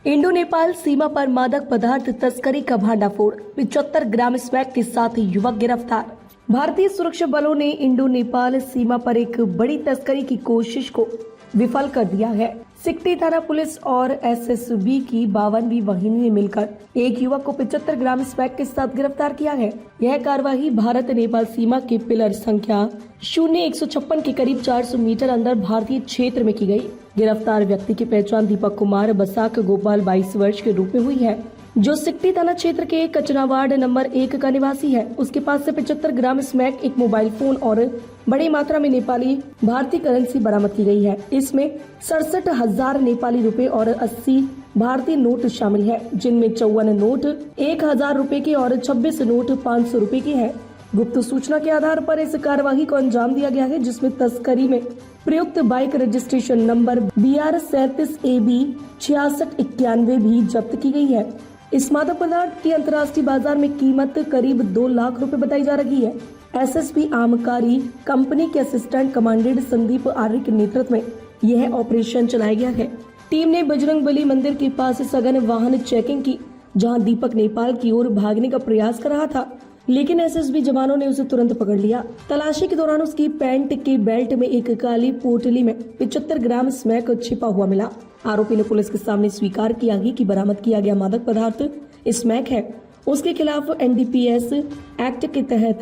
Indo Nepal सीमा पर मादक पदार्थ तस्करी का भांडाफोड़, 75 ग्राम स्मैक के साथ युवक गिरफ्तार। भारतीय सुरक्षा बलों ने इंडो नेपाल सीमा पर एक बड़ी तस्करी की कोशिश को विफल कर दिया है। सिकटी थाना पुलिस और एसएसबी की 52वीं वाहिनी ने मिलकर एक युवक को 75 ग्राम स्मैक के साथ गिरफ्तार किया है। यह कार्यवाही भारत नेपाल सीमा के पिलर संख्या 0156 के करीब 400 मीटर अंदर भारतीय क्षेत्र में की गई। गिरफ्तार व्यक्ति की पहचान दीपक कुमार बसाक गोपाल 22 वर्ष के रूप में हुई है, जो सिकटी थाना क्षेत्र के कचना वार्ड नंबर 1 का निवासी है। उसके पास से 75 ग्राम स्मैक, एक मोबाइल फोन और बड़ी मात्रा में नेपाली भारतीय करेंसी बरामद की गई है। इसमें 67,000 नेपाली रुपए और 80 भारतीय नोट शामिल है, जिनमें 54 नोट 1,000 रुपए के और 26 नोट 500 रुपए के हैं। गुप्त सूचना के आधार पर इस कार्यवाही को अंजाम दिया गया है, जिसमें तस्करी में प्रयुक्त bike registration number BR 37 AB 6691 भी जब्त की गई है। इस मादक पदार्थ की अंतर्राष्ट्रीय बाजार में कीमत करीब 2 लाख रुपए बताई जा रही है। एसएसपी आमकारी कंपनी के असिस्टेंट कमांडेंट संदीप आर्य के नेतृत्व में यह ऑपरेशन चलाया गया है। टीम ने बजरंगबली मंदिर के पास सघन वाहन चेकिंग की, जहां दीपक नेपाल की ओर भागने का प्रयास कर रहा था, लेकिन एसएसबी जवानों ने उसे तुरंत पकड़ लिया। तलाशी के दौरान उसकी पैंट के बेल्ट में एक काली पोटली में 75 ग्राम स्मैक छिपा हुआ मिला। आरोपी ने पुलिस के सामने स्वीकार किया कि बरामद किया गया मादक पदार्थ स्मैक है। उसके खिलाफ NDPS एक्ट के तहत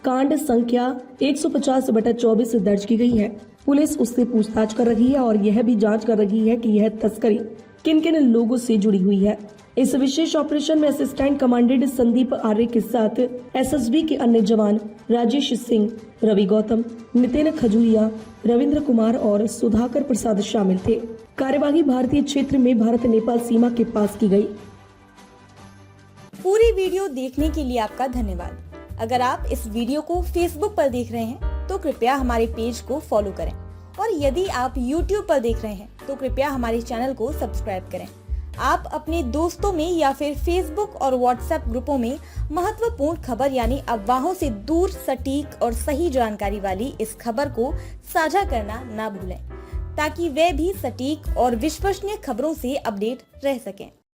कांड संख्या 150/24 दर्ज की गई है। पुलिस उससे पूछताछ कर रही है और यह भी जांच कर रही है कि यह तस्करी किन किन लोगों से जुड़ी हुई है। इस विशेष ऑपरेशन में असिस्टेंट कमांडेंट संदीप आर्य के साथ एसएसबी के अन्य जवान राजेश सिंह, रवि गौतम, नितिन खजूरिया, रविंद्र कुमार और सुधाकर प्रसाद शामिल थे। कार्यवाही भारतीय क्षेत्र में भारत नेपाल सीमा के पास की गई। पूरी वीडियो देखने के लिए आपका धन्यवाद। अगर आप इस वीडियो को फेसबुक पर देख रहे हैं तो कृपया हमारे पेज को फॉलो करें, और यदि आप यूट्यूब पर देख रहे हैं तो कृपया हमारे चैनल को सब्सक्राइब करें। आप अपने दोस्तों में या फिर फेसबुक और व्हाट्सएप ग्रुपों में महत्वपूर्ण खबर यानी अफवाहों से दूर सटीक और सही जानकारी वाली इस खबर को साझा करना ना भूलें, ताकि वे भी सटीक और विश्वसनीय खबरों से अपडेट रह सकें।